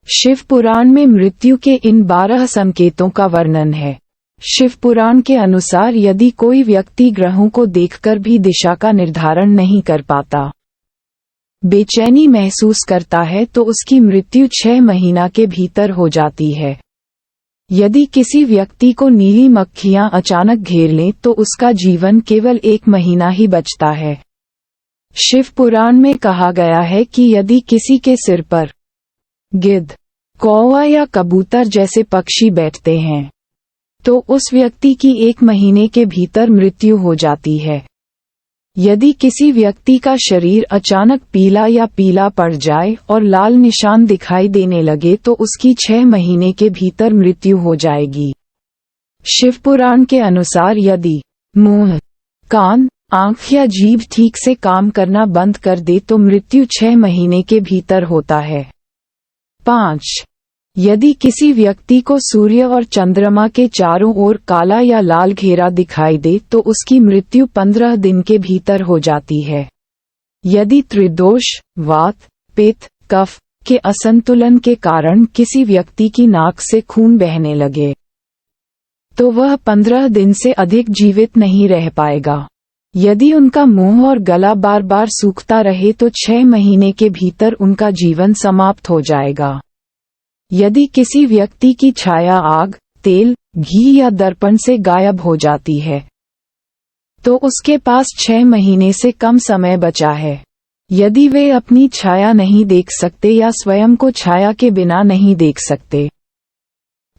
शिव पुराण में मृत्यु के इन 12 संकेतों का वर्णन है। शिव पुराण के अनुसार यदि कोई व्यक्ति ग्रहों को देखकर भी दिशा का निर्धारण नहीं कर पाता, बेचैनी महसूस करता है, तो उसकी मृत्यु 6 महीना के भीतर हो जाती है। यदि किसी व्यक्ति को नीली मक्खियां अचानक घेर लें तो उसका जीवन केवल 1 महीना ही बचता है। शिव पुराण में कहा गया है कि यदि किसी के सिर पर गिद्ध, कौवा या कबूतर जैसे पक्षी बैठते हैं तो उस व्यक्ति की 1 महीने के भीतर मृत्यु हो जाती है। यदि किसी व्यक्ति का शरीर अचानक पीला या पीला पड़ जाए और लाल निशान दिखाई देने लगे तो उसकी 6 महीने के भीतर मृत्यु हो जाएगी। शिव पुराण के अनुसार यदि मुंह, कान, आंख या जीभ ठीक से काम करना बंद कर दे तो मृत्यु 6 महीने के भीतर होता है। 5. यदि किसी व्यक्ति को सूर्य और चंद्रमा के चारों ओर काला या लाल घेरा दिखाई दे तो उसकी मृत्यु 15 दिन के भीतर हो जाती है। यदि त्रिदोष, वात, पित्त, कफ के असंतुलन के कारण किसी व्यक्ति की नाक से खून बहने लगे तो वह 15 दिन से अधिक जीवित नहीं रह पाएगा। यदि उनका मुंह और गला बार बार सूखता रहे तो 6 महीने के भीतर उनका जीवन समाप्त हो जाएगा। यदि किसी व्यक्ति की छाया आग, तेल, घी या दर्पण से गायब हो जाती है तो उसके पास 6 महीने से कम समय बचा है। यदि वे अपनी छाया नहीं देख सकते या स्वयं को छाया के बिना नहीं देख सकते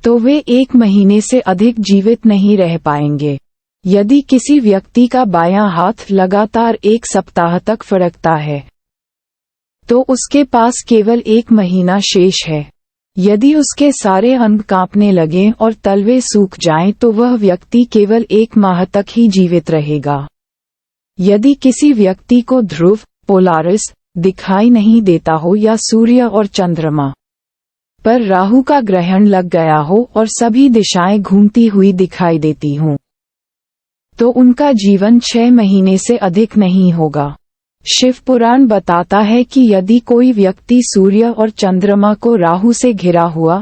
तो वे 1 महीने से अधिक जीवित नहीं रह पाएंगे। यदि किसी व्यक्ति का बायां हाथ लगातार 1 सप्ताह तक फड़कता है तो उसके पास केवल 1 महीना शेष है। यदि उसके सारे अंग कांपने लगें और तलवे सूख जाएं तो वह व्यक्ति केवल 1 माह तक ही जीवित रहेगा। यदि किसी व्यक्ति को ध्रुव, पोलारिस दिखाई नहीं देता हो या सूर्य और चंद्रमा पर राहु का ग्रहण लग गया हो और सभी दिशाएं घूमती हुई दिखाई देती हों तो उनका जीवन 6 महीने से अधिक नहीं होगा। शिव पुराण बताता है कि यदि कोई व्यक्ति सूर्य और चंद्रमा को राहु से घिरा हुआ,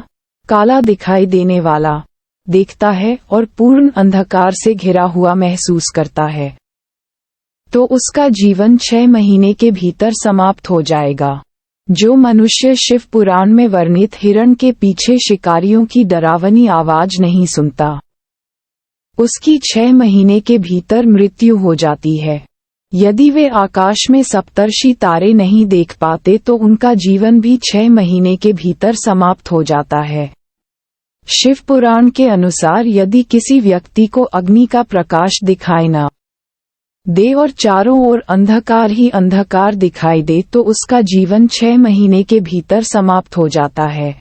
काला दिखाई देने वाला देखता है और पूर्ण अंधकार से घिरा हुआ महसूस करता है तो उसका जीवन 6 महीने के भीतर समाप्त हो जाएगा। जो मनुष्य शिव पुराण में वर्णित हिरण के पीछे शिकारियों की डरावनी आवाज नहीं सुनता, उसकी 6 महीने के भीतर मृत्यु हो जाती है। यदि वे आकाश में सप्तर्षि तारे नहीं देख पाते तो उनका जीवन भी 6 महीने के भीतर समाप्त हो जाता है। शिव पुराण के अनुसार यदि किसी व्यक्ति को अग्नि का प्रकाश दिखाई न दे और चारों ओर अंधकार ही अंधकार दिखाई दे तो उसका जीवन 6 महीने के भीतर समाप्त हो जाता है।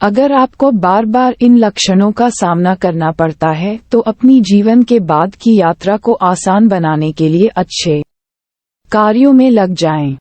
अगर आपको बार बार इन लक्षणों का सामना करना पड़ता है तो अपनी जीवन के बाद की यात्रा को आसान बनाने के लिए अच्छे कार्यों में लग जाएं।